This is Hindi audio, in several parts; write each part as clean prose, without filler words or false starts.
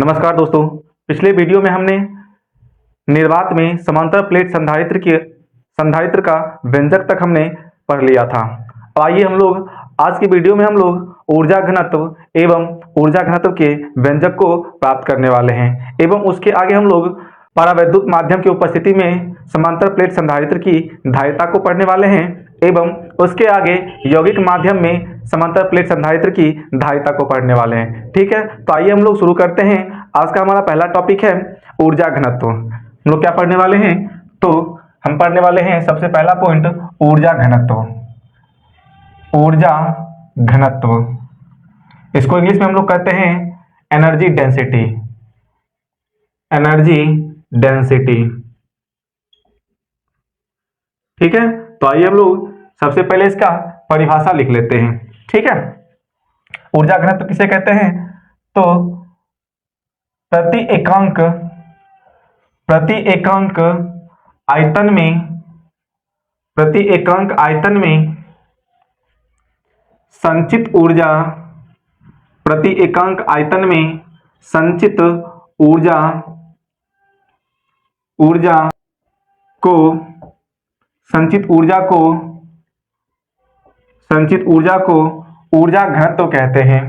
नमस्कार दोस्तों, पिछले वीडियो में हमने निर्वात में समांतर प्लेट संधारित्र का व्यंजक तक हमने पढ़ लिया था। आइए हम लोग आज की वीडियो में हम लोग ऊर्जा घनत्व एवं ऊर्जा घनत्व के व्यंजक को प्राप्त करने वाले हैं एवं उसके आगे हम लोग परावैद्युत माध्यम की उपस्थिति में समांतर प्लेट संधारित्र की धारिता को पढ़ने वाले हैं एवं उसके आगे यौगिक माध्यम में समांतर प्लेट संधारित्र की धारिता को पढ़ने वाले हैं। ठीक है, तो आइए हम लोग शुरू करते हैं। आज का हमारा पहला टॉपिक है ऊर्जा घनत्व। हम लोग क्या पढ़ने वाले हैं? तो हम पढ़ने वाले हैं सबसे पहला पॉइंट ऊर्जा घनत्व। ऊर्जा घनत्व इसको इंग्लिश में हम लोग कहते हैं एनर्जी डेंसिटी। एनर्जी डेंसिटी, ठीक है। तो आइए हम लोग सबसे पहले इसका परिभाषा लिख लेते हैं। ठीक है, ऊर्जा घनत्व किसे कहते हैं? तो प्रति एकांक आयतन में संचित ऊर्जा, प्रति एकांक आयतन में संचित संचित ऊर्जा को ऊर्जा घनत्व कहते हैं।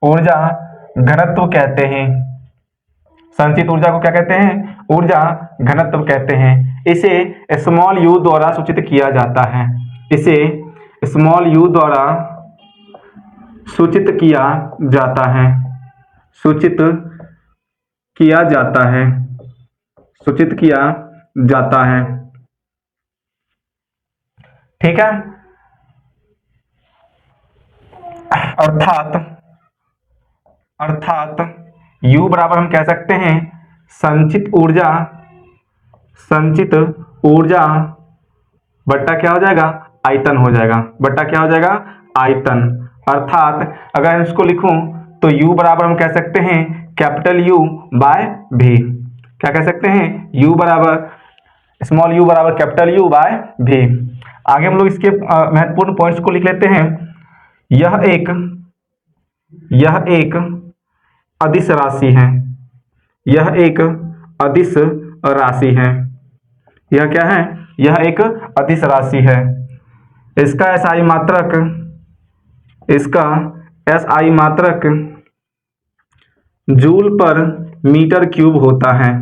ऊर्जा घनत्व कहते हैं। संचित ऊर्जा को क्या कहते हैं? ऊर्जा घनत्व कहते हैं। इसे स्मॉल यू द्वारा सूचित किया जाता है। इसे स्मॉल यू द्वारा सूचित किया जाता है। सूचित किया जाता है। ठीक है, अर्थात U बराबर हम कह सकते हैं संचित ऊर्जा बट्टा क्या हो जाएगा? आयतन हो जाएगा। बट्टा क्या हो जाएगा? आयतन। अर्थात अगर इसको लिखूं तो U बराबर हम कह सकते हैं कैपिटल U बाय V। क्या कह सकते हैं? U बराबर स्मॉल u बराबर कैपिटल U बाय V। आगे हम लोग इसके महत्वपूर्ण पॉइंट्स को लिख लेते हैं। यह एक अदिश राशि है। यह एक अदिश राशि है। यह क्या है? यह एक अदिश राशि है। इसका SI मात्रक जूल पर मीटर क्यूब होता है।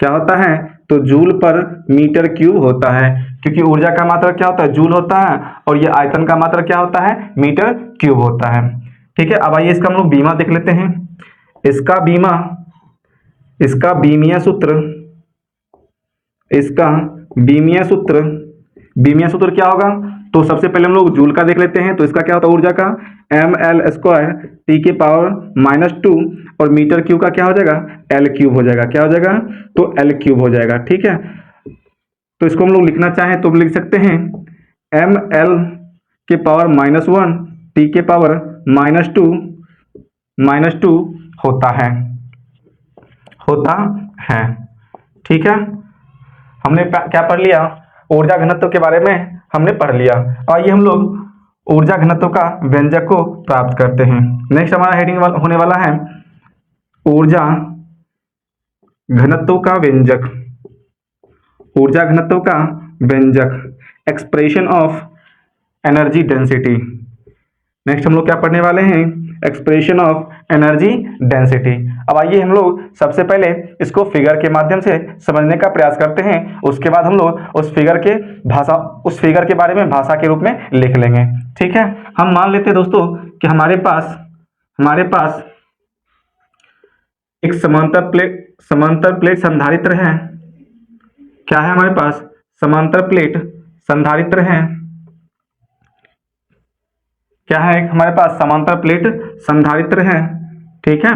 क्या होता है? तो जूल पर मीटर क्यूब होता है, क्योंकि ऊर्जा का मात्रक क्या होता है? जूल होता है, और ये आयतन का मात्रक क्या होता है? मीटर क्यूब होता है। ठीक है, अब आइए इसका हम लोग बीमा देख लेते हैं। इसका बीमीय सूत्र क्या होगा? तो सबसे पहले हम लोग जूल का देख लेते हैं। तो इसका क्या होता है? ऊर्जा का ml² T⁻⁻2 और मीटर क्यूब का क्या हो जाएगा? L क्यूब हो जाएगा। क्या हो जाएगा? तो L क्यूब हो जाएगा। ठीक है, तो इसको हम लोग लिखना चाहें तो लिख सकते हैं ml⁻⁻1 T⁻⁻2 होता है। ठीक है, हमने क्या पढ़ लिया? ऊर्जा घनत्व के बारे में हमने पढ़ लिया। आइए हम लोग ऊर्जा घनत्व का व्यंजक को प्राप्त करते हैं। नेक्स्ट हमारा हेडिंग होने वाला है ऊर्जा घनत्व का व्यंजक। ऊर्जा घनत्व का व्यंजक, expression of energy density. Next हम लोग क्या पढ़ने वाले हैं? Expression of energy density. अब आइए हम लोग सबसे पहले इसको फिगर के माध्यम से समझने का प्रयास करते हैं। उसके बाद हम लोग उस फिगर के बारे में भाषा के रूप में लिख लेंगे। ठीक है, हम मान लेते हैं दोस्तों कि हमारे पास एक समांतर प्लेट संधारित्र है। क्या है हमारे पास? समांतर प्लेट संधारित्र है। क्या है? हमारे पास समांतर प्लेट संधारित्र है। ठीक है,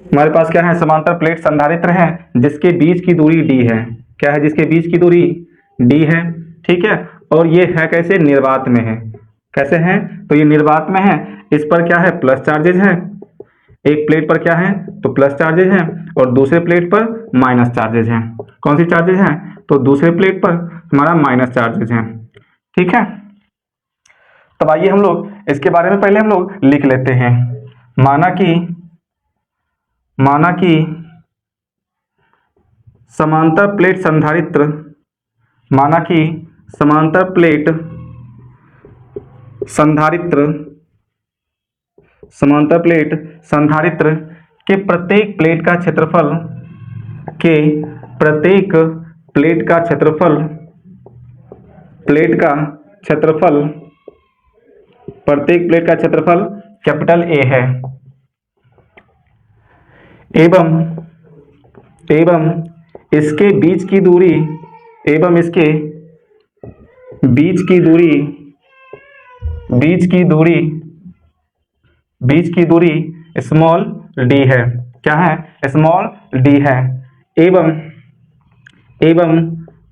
हमारे पास क्या है? समांतर प्लेट संधारित्र है जिसके बीच की दूरी d है। क्या है? जिसके बीच की दूरी d है। ठीक है, और ये है कैसे? निर्वात में है। कैसे है? तो ये निर्वात में है। इस पर क्या है? प्लस चार्जेज है। एक प्लेट पर क्या है? तो प्लस चार्जेज हैं, और दूसरे प्लेट पर माइनस चार्जेज हैं। कौन सी चार्जेज हैं? तो दूसरे प्लेट पर हमारा माइनस चार्जेज हैं। ठीक है, तब आइए हम लोग इसके बारे में पहले हम लोग लिख लेते हैं। माना कि समांतर प्लेट संधारित्र, माना कि समांतर प्लेट संधारित्र के प्रत्येक प्लेट का क्षेत्रफल प्रत्येक प्लेट का क्षेत्रफल कैपिटल ए है, एवं इसके बीच की दूरी स्मॉल डी है। क्या है? स्मॉल डी है। एवं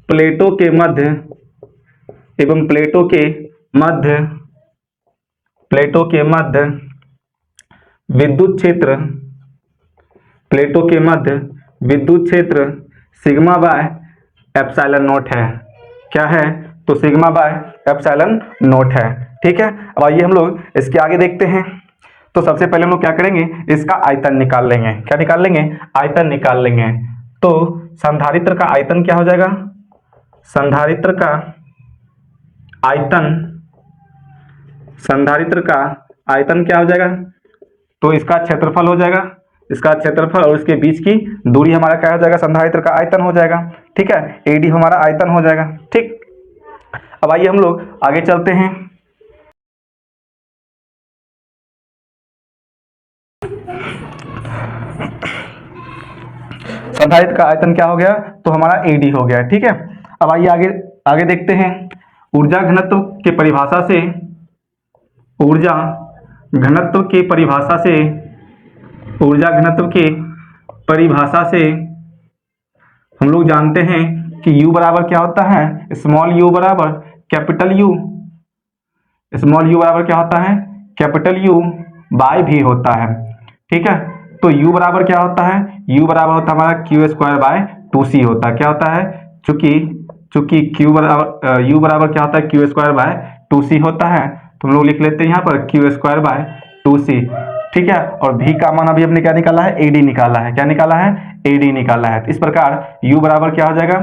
प्लेटों के मध्य विद्युत क्षेत्र सिग्मा बाय एप्सिलॉन नॉट है। क्या है? तो सिग्मा बाय एप्सिलॉन नॉट है। ठीक है, अब आइए हम लोग इसके आगे देखते हैं। तो सबसे पहले हम लोग क्या करेंगे, इसका आयतन निकाल लेंगे। क्या निकाल लेंगे? आयतन निकाल लेंगे। तो संधारित्र का आयतन क्या हो जाएगा? संधारित्र का आयतन क्या हो जाएगा? तो इसका क्षेत्रफल हो जाएगा, इसका क्षेत्रफल और इसके बीच की दूरी हमारा क्या हो जाएगा? संधारित्र का आयतन हो जाएगा। ठीक है, एडी हमारा आयतन हो जाएगा। ठीक, अब आइए हम लोग आगे चलते हैं। संधारित्र का आयतन क्या हो गया? तो हमारा एडी हो गया। ठीक है, अब आइए आगे देखते हैं। ऊर्जा घनत्व के परिभाषा से हम लोग जानते हैं कि U बराबर क्या होता है? स्मॉल u बराबर कैपिटल U। स्मॉल u बराबर क्या होता है? कैपिटल U बाय भी होता है। ठीक है, तो U बराबर क्या होता है? U बराबर होता है हमारा क्यू स्क्वायर बाय 2c होता है। क्या होता है? चूंकि U बराबर क्या होता है? क्यू स्क्वायर बाय 2c होता है, तो हम लोग लिख लेते हैं यहाँ पर क्यू स्क्वायर बाय 2c। ठीक है, और v का मान अभी हमने क्या निकाला है? एडी निकाला है। क्या निकाला है? एडी निकाला है। इस प्रकार u बराबर क्या हो जाएगा?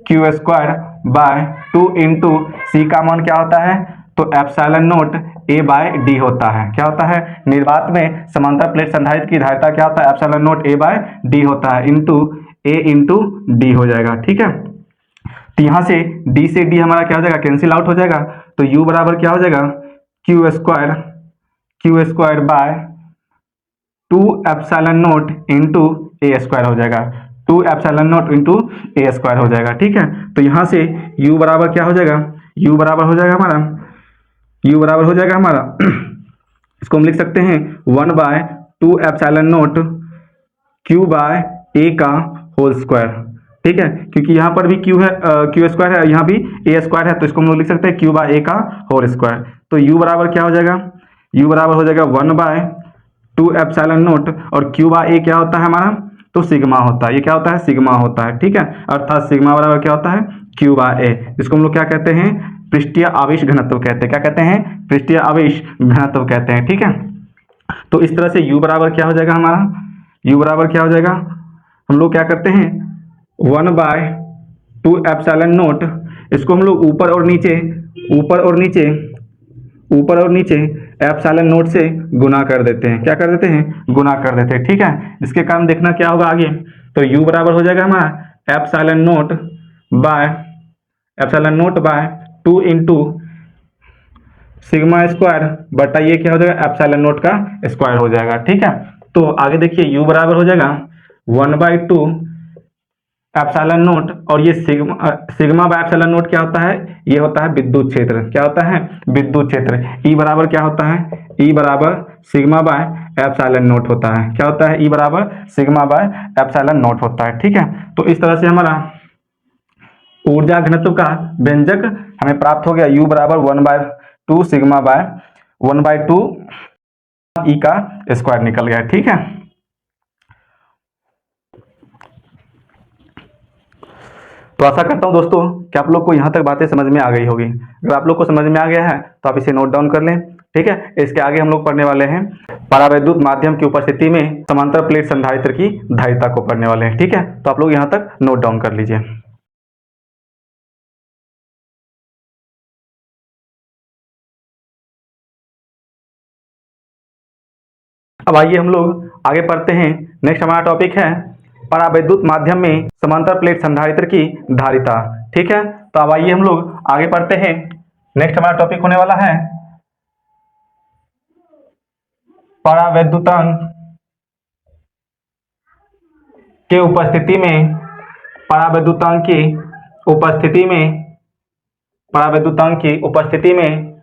Q square by 2 into C का मान क्या होता है? तो epsilon naught A by D होता है। क्या होता है? निर्वात में समांतर प्लेट संधारित्र की धारिता क्या होता है? Epsilon naught A by D होता है, इंटू ए इंटू डी हो जाएगा। ठीक है, तो यहाँ से डी से डी हमारा क्या हो जाएगा? कैंसिल आउट हो जाएगा। तो u बराबर क्या हो जाएगा? Q square by 2 epsilon not into A square हो जाएगा। 2 epsilon not into A square हो जाएगा। ठीक है, तो यहाँ से u बराबर क्या हो जाएगा? u बराबर हो जाएगा हमारा इसको हम लिख सकते हैं 1/2 एप्सिलॉन नॉट क्यू बाय ए का होल स्क्वायर। ठीक है, क्योंकि यहाँ पर भी क्यू है, क्यू स्क्वायर है, यहाँ भी ए स्क्वायर है, तो इसको हम लोग लिख सकते हैं क्यू बाय ए का होल स्क्वायर। तो u बराबर क्या हो जाएगा? u बराबर हो जाएगा 1/2 एप्सिलॉन नॉट, और क्यू बाय ए क्या होता है हमारा? तो सिग्मा होता है। ये क्या होता है? सिग्मा होता है। ठीक है, अर्थात सिग्मा बराबर क्या होता है? क्यू बाय ए, जिसको हम लोग क्या कहते हैं? पृष्ठीय आवेश घनत्व कहते हैं। क्या कहते हैं? पृष्ठीय आवेश घनत्व कहते हैं। ठीक है, तो इस तरह से u बराबर क्या हो जाएगा हमारा? u बराबर क्या हो जाएगा? हम लोग क्या करते हैं? 1/2 एप्सिलॉन नॉट, इसको हम लोग ऊपर और नीचे एप्सिलॉन नॉट से गुना कर देते हैं। क्या कर देते हैं? गुना कर देते हैं। ठीक है, इसके कारण देखना क्या होगा आगे। तो u बराबर हो जाएगा हमारा epsilon naught by 2 into sigma square बटा ये क्या हो जाएगा? एप्सिलॉन नॉट का स्क्वायर हो जाएगा। ठीक है, तो आगे देखिए u बराबर हो जाएगा 1/2 एप्सिलॉन नॉट, और ये सिग्मा बाय एप्सिलॉन नॉट क्या होता है? ये होता है विद्युत क्षेत्र। क्या होता है? विद्युत क्षेत्र। E बराबर क्या होता है? E बराबर सिग्मा बाय एप्सिलॉन नॉट होता है। क्या होता है? E बराबर सिग्मा बाय एप्सिलॉन नॉट होता है। ठीक है, तो इस तरह से हमारा ऊर्जा घनत्व का व्यंजक हमें प्राप्त हो गया। U बराबर 1/2 सिग्मा बाय 1/2 E का स्क्वायर निकल गया। ठीक है, तो तो आशा करता हूँ दोस्तों कि आप लोग को यहाँ तक बातें समझ में आ गई होगी। अगर आप लोग को समझ में आ गया है तो आप इसे नोट डाउन कर लें, ठीक है। इसके आगे हम लोग पढ़ने वाले हैं परावैद्युत माध्यम की उपस्थिति में समांतर प्लेट संधारित्र की धारिता को पढ़ने वाले हैं, ठीक है। तो आप लोग यहाँ तक नोट डाउन कर लीजिए। अब आइए हम लोग आगे पढ़ते हैं। नेक्स्ट हमारा टॉपिक है परावैद्युत माध्यम में समांतर प्लेट संधारित्र की धारिता, ठीक है। तो अब आइए हम लोग आगे पढ़ते हैं। नेक्स्ट हमारा टॉपिक होने वाला है परावैद्युतांक के उपस्थिति में परावैद्युतांक की उपस्थिति में परावैद्युतांक की उपस्थिति में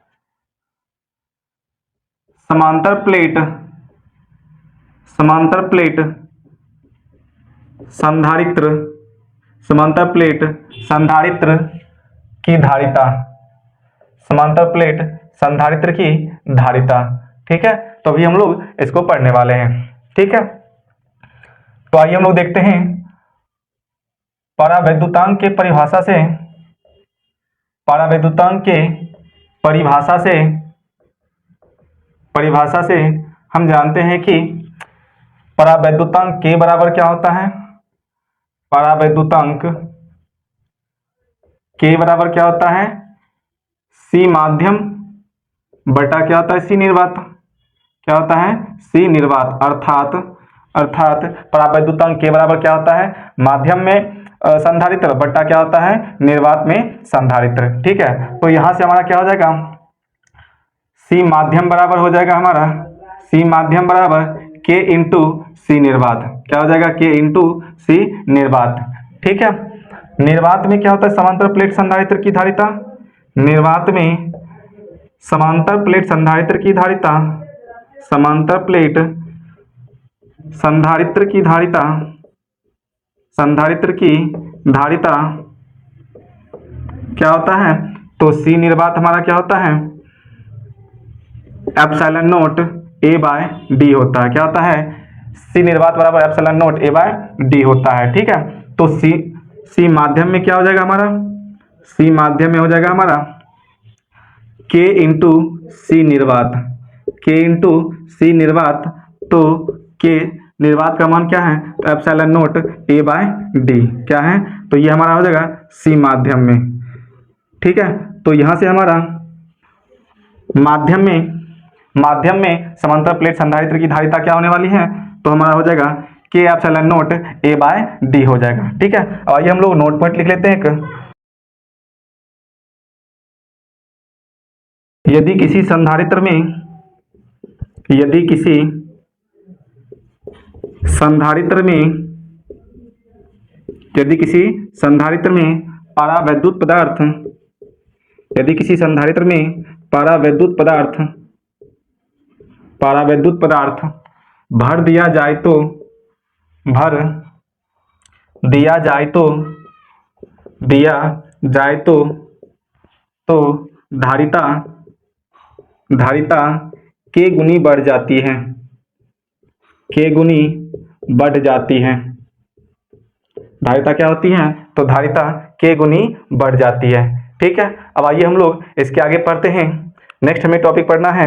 समांतर प्लेट संधारित्र की धारिता, समांतर प्लेट संधारित्र की धारिता, ठीक है। तो अभी हम लोग इसको पढ़ने वाले हैं, ठीक है। तो आइए हम लोग देखते हैं परावैद्युतांक के परिभाषा से परिभाषा से हम जानते हैं कि परावैद्युतांक के बराबर क्या होता है। परावैद्युतांक के बराबर क्या होता है, सी माध्यम बटा क्या होता है, सी निर्वात। क्या होता है, सी निर्वात। अर्थात परावैद्युतांक के बराबर क्या होता है, माध्यम में संधारित्र बटा क्या होता है, निर्वात में संधारित्र, ठीक है। तो यहां से हमारा क्या हो जाएगा, सी माध्यम बराबर हो जाएगा हमारा, सी माध्यम बराबर के इंटू सी निर्वात। क्या हो जाएगा, के इंटू सी निर्वात, ठीक है। निर्वात में क्या होता है, समांतर प्लेट संधारित्र की धारिता। निर्वात में समांतर प्लेट संधारित्र की धारिता, समांतर प्लेट संधारित्र की धारिता, संधारित्र की धारिता क्या होता है, तो सी निर्वात हमारा क्या होता है, epsilon note A by D होता है। क्या होता है, सी निर्वात बराबर epsilon note A by D होता है, ठीक है। तो सी माध्यम में क्या हो जाएगा हमारा, सी माध्यम में हो जाएगा हमारा के इंटू सी निर्वात, के इंटू सी निर्वात। तो के निर्वात का मान क्या है, तो epsilon note A by D क्या है, तो ये हमारा हो जाएगा सी माध्यम में, ठीक है। तो यहां से हमारा माध्यम में समांतर प्लेट संधारित्र की धारिता क्या होने वाली है, तो हमारा हो जाएगा K epsilon note A by D हो जाएगा, ठीक है। अब आइए हम लोग नोट पॉइंट लिख लेते हैं एक। यदि किसी संधारित्र में परावैद्युत पदार्थ, यदि किसी संधारित्र में परावैद्युत पदार्थ भर दिया जाए तो धारिता के गुनी बढ़ जाती है, के गुनी बढ़ जाती है। धारिता क्या होती है, तो धारिता के गुनी बढ़ जाती है, ठीक है। अब आइए हम लोग इसके आगे पढ़ते हैं। नेक्स्ट हमें टॉपिक पढ़ना है,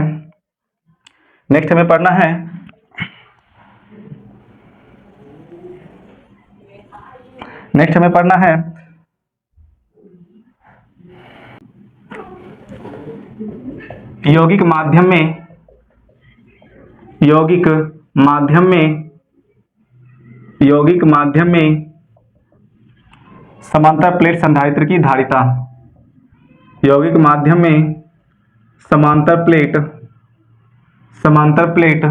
नेक्स्ट हमें पढ़ना है यौगिक माध्यम में समांतर प्लेट संधारित्र की धारिता। यौगिक माध्यम में समांतर प्लेट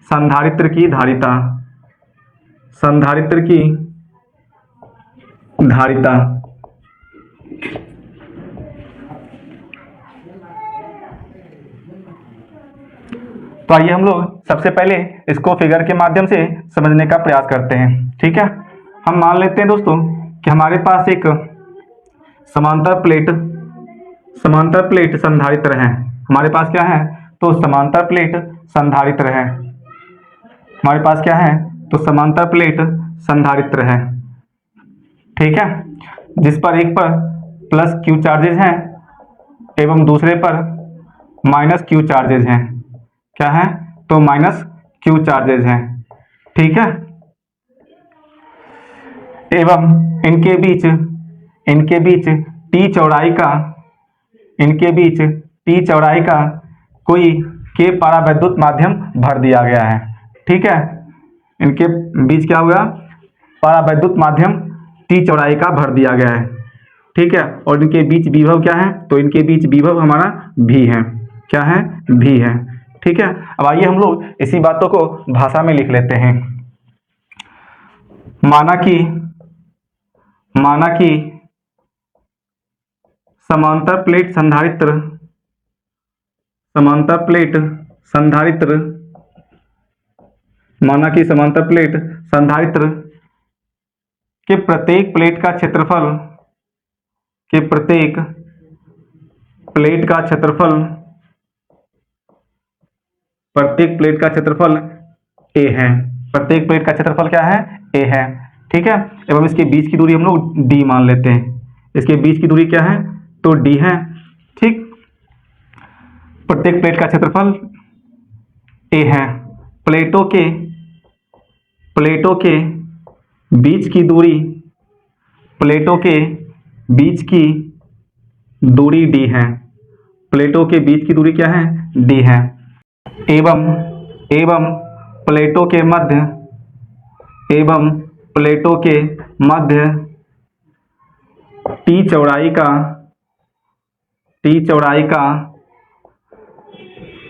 संधारित्र की धारिता, संधारित्र की धारिता। तो आइए हम लोग सबसे पहले इसको फिगर के माध्यम से समझने का प्रयास करते हैं, ठीक है। हम मान लेते हैं दोस्तों कि हमारे पास एक समांतर प्लेट संधारित्र है। हमारे पास क्या है, तो समांतर प्लेट संधारित्र है। हमारे पास क्या है, तो समांतर प्लेट संधारित्र है, ठीक है। जिस पर एक पर प्लस क्यू चार्जेज हैं एवं दूसरे पर माइनस क्यू चार्जेज हैं। क्या है? तो माइनस क्यू चार्जेज हैं, ठीक है। एवं इनके बीच टी चौड़ाई का कोई के परावैद्युत माध्यम भर दिया गया है, ठीक है। इनके बीच क्या हुआ? परावैद्युत माध्यम टी चौड़ाई का भर दिया गया है, ठीक है। और इनके बीच विभव क्या है? तो इनके बीच विभव हमारा भी है। क्या है? भी है, ठीक है। अब आइए हम लोग इसी बातों को भाषा में लिख लेते हैं। माना कि समांतर प्लेट संधारित्र के प्रत्येक प्लेट का क्षेत्रफल a है। प्रत्येक प्लेट का क्षेत्रफल क्या है? a है, ठीक है। एवं इसके बीच की दूरी हम लोग d मान लेते हैं। इसके बीच की दूरी क्या है? तो d है, ठीक। प्रत्येक प्लेट का क्षेत्रफल a है। प्लेटों के बीच की दूरी d है। प्लेटों के बीच की दूरी क्या है? d है। एवं प्लेटों के मध्य टी चौड़ाई का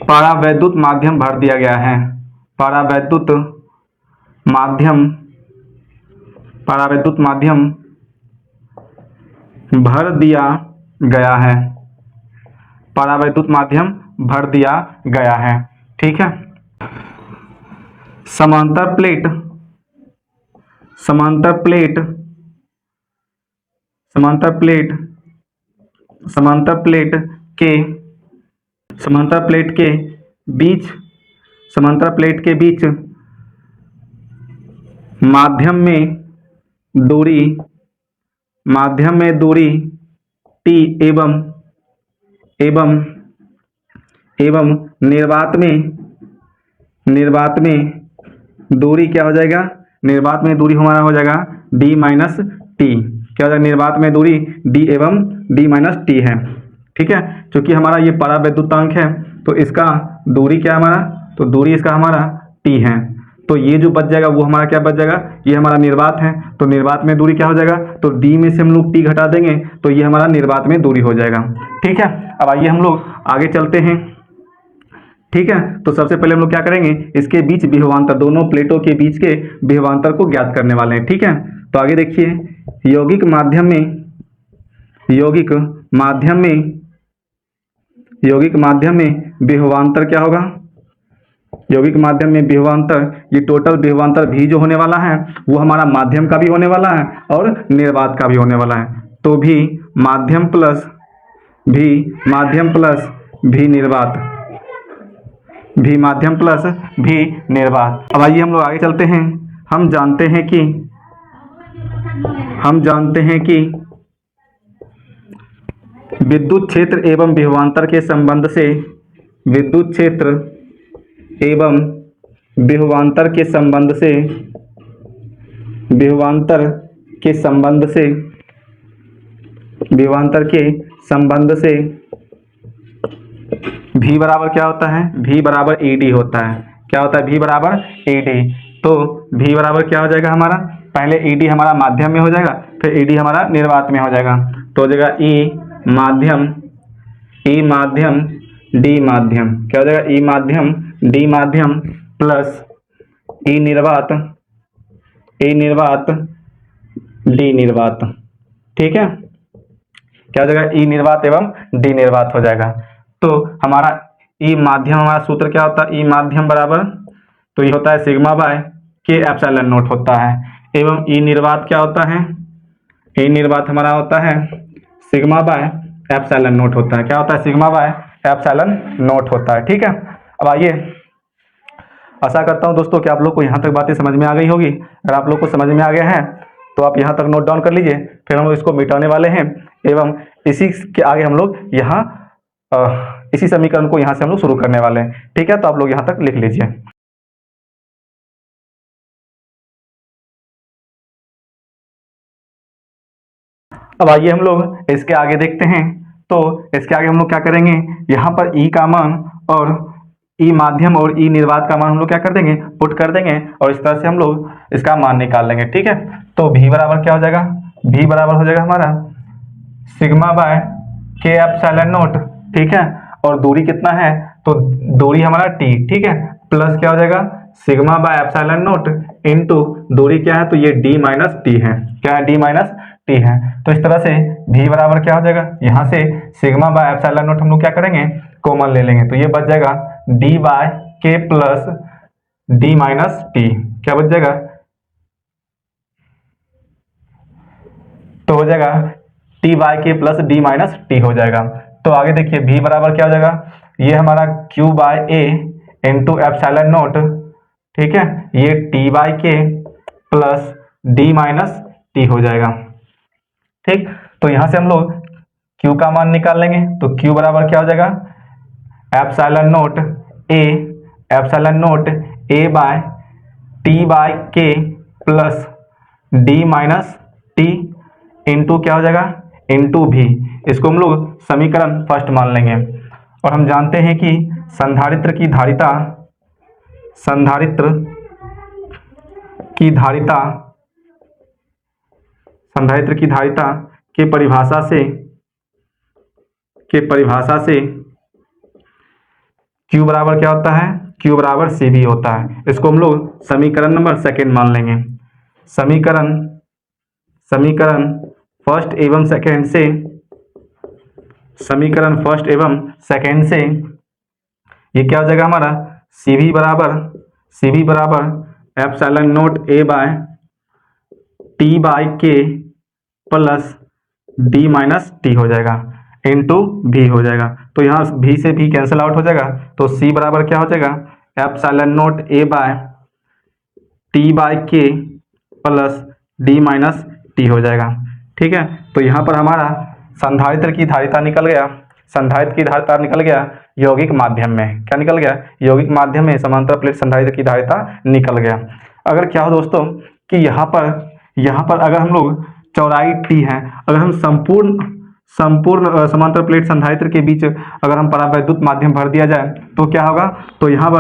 परावैद्युत माध्यम भर दिया गया है। परावैद्युत माध्यम भर दिया गया है। परावैद्युत माध्यम भर दिया गया है, ठीक है। समांतर प्लेट के बीच माध्यम में दूरी T एवं निर्वात में दूरी क्या हो जाएगा? निर्वात में दूरी हमारा हो जाएगा d माइनस टी। क्या हो जाएगा? निर्वात में दूरी d एवं d माइनस टी है, ठीक है। क्योंकि हमारा ये परावैद्युतांक है तो इसका दूरी क्या है हमारा? तो दूरी इसका हमारा t है। तो ये जो बच जाएगा वो हमारा क्या बच जाएगा? ये हमारा निर्वात है, तो निर्वात में दूरी क्या हो जाएगा? तो d में से हम लोग t घटा देंगे तो ये हमारा निर्वात में दूरी हो जाएगा, ठीक है। अब आइए हम लोग आगे चलते हैं, ठीक है। तो सबसे पहले हम लोग क्या करेंगे? इसके बीच विभवांतर, दोनों प्लेटों के बीच के विभवांतर को ज्ञात करने वाले हैं, ठीक है। तो आगे देखिए, यौगिक माध्यम में विभवांतर क्या होगा? यौगिक माध्यम में विभवांतर, ये टोटल विभवांतर भी जो होने वाला है वो हमारा माध्यम का भी होने वाला है और निर्वात का भी होने वाला है। तो भी माध्यम प्लस भी निर्वात। अब आइए हम लोग आगे चलते हैं। हम जानते हैं कि विद्युत क्षेत्र एवं विभवांतर के संबंध से विभवांतर के संबंध से V बराबर क्या होता है? V बराबर ED होता है। क्या होता है? V बराबर ED। तो V बराबर क्या हो जाएगा हमारा? पहले ED हमारा माध्यम में हो जाएगा, फिर ED हमारा निर्वात में हो जाएगा। तो हो जाएगा E माध्यम D माध्यम। क्या हो जाएगा? E माध्यम D माध्यम प्लस E निर्वात D निर्वात, ठीक है। क्या हो जाएगा? E निर्वात एवं D निर्वात हो जाएगा। तो हमारा E माध्यम, हमारा सूत्र क्या होता है? E माध्यम बराबर, तो ये होता है सिग्मा बाय के एप्सिलॉन नॉट होता है। एवं E निर्वात क्या होता है? E निर्वात हमारा होता है सिग्मा बाय एप्सिलॉन नॉट होता है। क्या होता है? सिग्मा बाय एप्सिलॉन नॉट होता है, ठीक है। अब आइए, आशा करता हूं दोस्तों कि आप लोग को यहाँ तक बातें समझ में आ गई होगी। अगर आप लोग को समझ में आ गया है तो आप यहाँ तक नोट डाउन कर लीजिए। फिर हम लोग इसको मिटाने वाले हैं एवं इसी के आगे हम लोग यहाँ इसी समीकरण को यहाँ से हम लोग शुरू करने वाले हैं। ठीक है, तो आप लोग यहाँ तक लिख लीजिए। अब आइए हम लोग इसके आगे देखते हैं। तो इसके आगे हम लोग क्या करेंगे, यहाँ पर ई का मान और ई माध्यम और ई निर्वात का मान हम लोग क्या कर देंगे, पुट कर देंगे और इस तरह से हम लोग इसका मान निकाल लेंगे। ठीक है, तो v बराबर क्या हो जाएगा, v बराबर हो जाएगा हमारा सिग्मा बाय के एप्सिलॉन नॉट। ठीक है, और दूरी कितना है, तो दूरी हमारा t। ठीक है, प्लस क्या हो जाएगा sigma by epsilon not into दूरी क्या है, तो ये d माइनस टी है। क्या है, d माइनस टी है। तो इस तरह से v बराबर क्या हो जाएगा, यहाँ से सिग्मा बाय एप्सिलॉन नॉट हम लोग क्या करेंगे, कॉमन ले लेंगे। तो ये बच जाएगा d बाय के प्लस d माइनस टी। क्या बच जाएगा, तो हो जाएगा t बाय के प्लस d माइनस टी हो जाएगा। तो आगे देखिए v बराबर क्या हो जाएगा, ये हमारा q by a into epsilon naught. ठीक है, ये t बाय के प्लस d माइनस टी हो जाएगा। ठीक, तो यहां से हम लोग q का मान निकाल लेंगे। तो q बराबर क्या हो जाएगा, epsilon naught a by t by के plus d minus T into क्या हो जाएगा, इंटू भी। इसको हम लोग समीकरण फर्स्ट मान लेंगे। और हम जानते हैं कि संधारित्र की धारिता के परिभाषा से Q बराबर क्या होता है, Q बराबर CV होता है। इसको हम लोग समीकरण नंबर सेकेंड मान लेंगे। समीकरण फर्स्ट एवं सेकेंड से ये क्या हो जाएगा हमारा, CV बराबर epsilon naught a by t by के प्लस d माइनस टी हो जाएगा इंटू भी हो जाएगा। तो यहाँ भी से भी कैंसिल आउट हो जाएगा। तो C बराबर क्या हो जाएगा, epsilon naught a by t by के प्लस d माइनस टी हो जाएगा। ठीक है, तो यहाँ पर हमारा संधारित्र की धारिता निकल गया यौगिक माध्यम में। क्या निकल गया, यौगिक माध्यम में समांतर प्लेट संधारित्र की धारिता निकल गया। अगर क्या हो दोस्तों कि यहाँ पर अगर हम लोग चौड़ाई t है, अगर हम संपूर्ण समांतर प्लेट संधारित्र के बीच अगर हम परावैद्युत माध्यम भर दिया जाए तो क्या होगा, तो यहाँ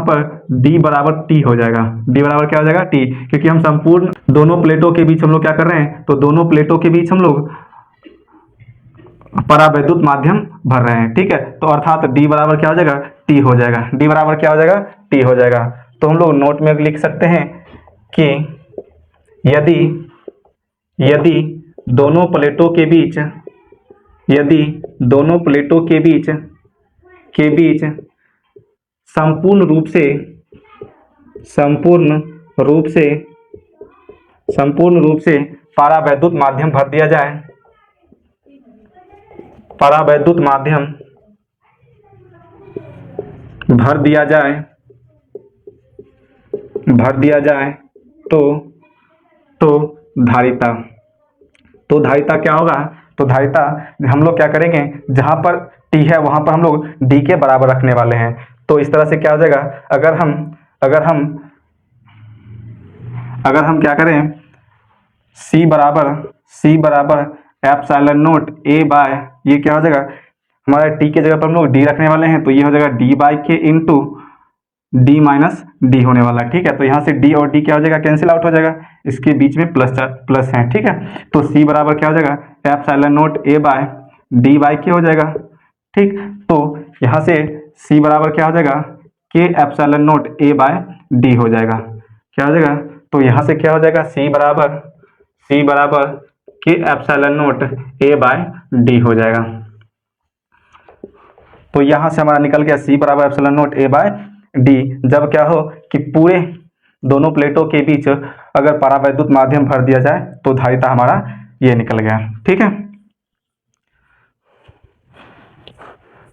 पर d बराबर t हो जाएगा। d बराबर क्या हो जाएगा, t, क्योंकि हम संपूर्ण दोनों प्लेटों के बीच हम लोग क्या कर रहे हैं, तो दोनों प्लेटों के बीच हम लोग परावैद्युत माध्यम भर रहे हैं। ठीक है, तो अर्थात d बराबर क्या हो जाएगा, t हो जाएगा। d बराबर क्या हो जाएगा, t हो जाएगा। तो हम लोग नोट में लिख सकते हैं कि यदि दोनों प्लेटों के बीच संपूर्ण रूप से परावैद्युत माध्यम भर दिया जाए तो धारिता क्या होगा, तो धारिता हम लोग क्या करेंगे, जहां पर t है वहां पर हम लोग d के बराबर रखने वाले हैं। तो इस तरह से क्या हो जाएगा, अगर हम क्या करें, C बराबर एप्सिलॉन नॉट a बाय, ये क्या हो जाएगा हमारा t के जगह पर हम लोग d रखने वाले हैं, तो ये हो जाएगा d बाय के इंटू d माइनस डी होने वाला है। ठीक है, तो यहाँ से d और d क्या हो जाएगा, कैंसिल आउट हो जाएगा, इसके बीच में प्लस है। ठीक है, तो C बराबर क्या हो जाएगा, epsilon naught a by d by K हो जाएगा। ठीक, तो यहाँ से C बराबर क्या हो जाएगा, K epsilon naught a by d हो जाएगा। क्या हो जाएगा, तो यहाँ से क्या हो जाएगा, C बराबर K epsilon naught a by d हो जाएगा। तो यहाँ से हमारा निकल गया C बराबर epsilon naught a by d। जब क्या हो कि पूरे दोनों प्लेटों के बीच अगर परावैद्युत माध्यम भर दिया जाए तो धारिता हमारा ये निकल गया। ठीक है,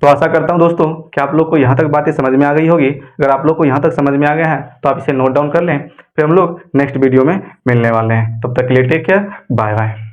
तो आशा करता हूँ दोस्तों कि आप लोग को यहाँ तक बातें समझ में आ गई होगी। अगर आप लोग को यहाँ तक समझ में आ गया है तो आप इसे नोट डाउन कर लें, फिर हम लोग नेक्स्ट वीडियो में मिलने वाले हैं। तब तक के लिए टेक केयर, बाय बाय।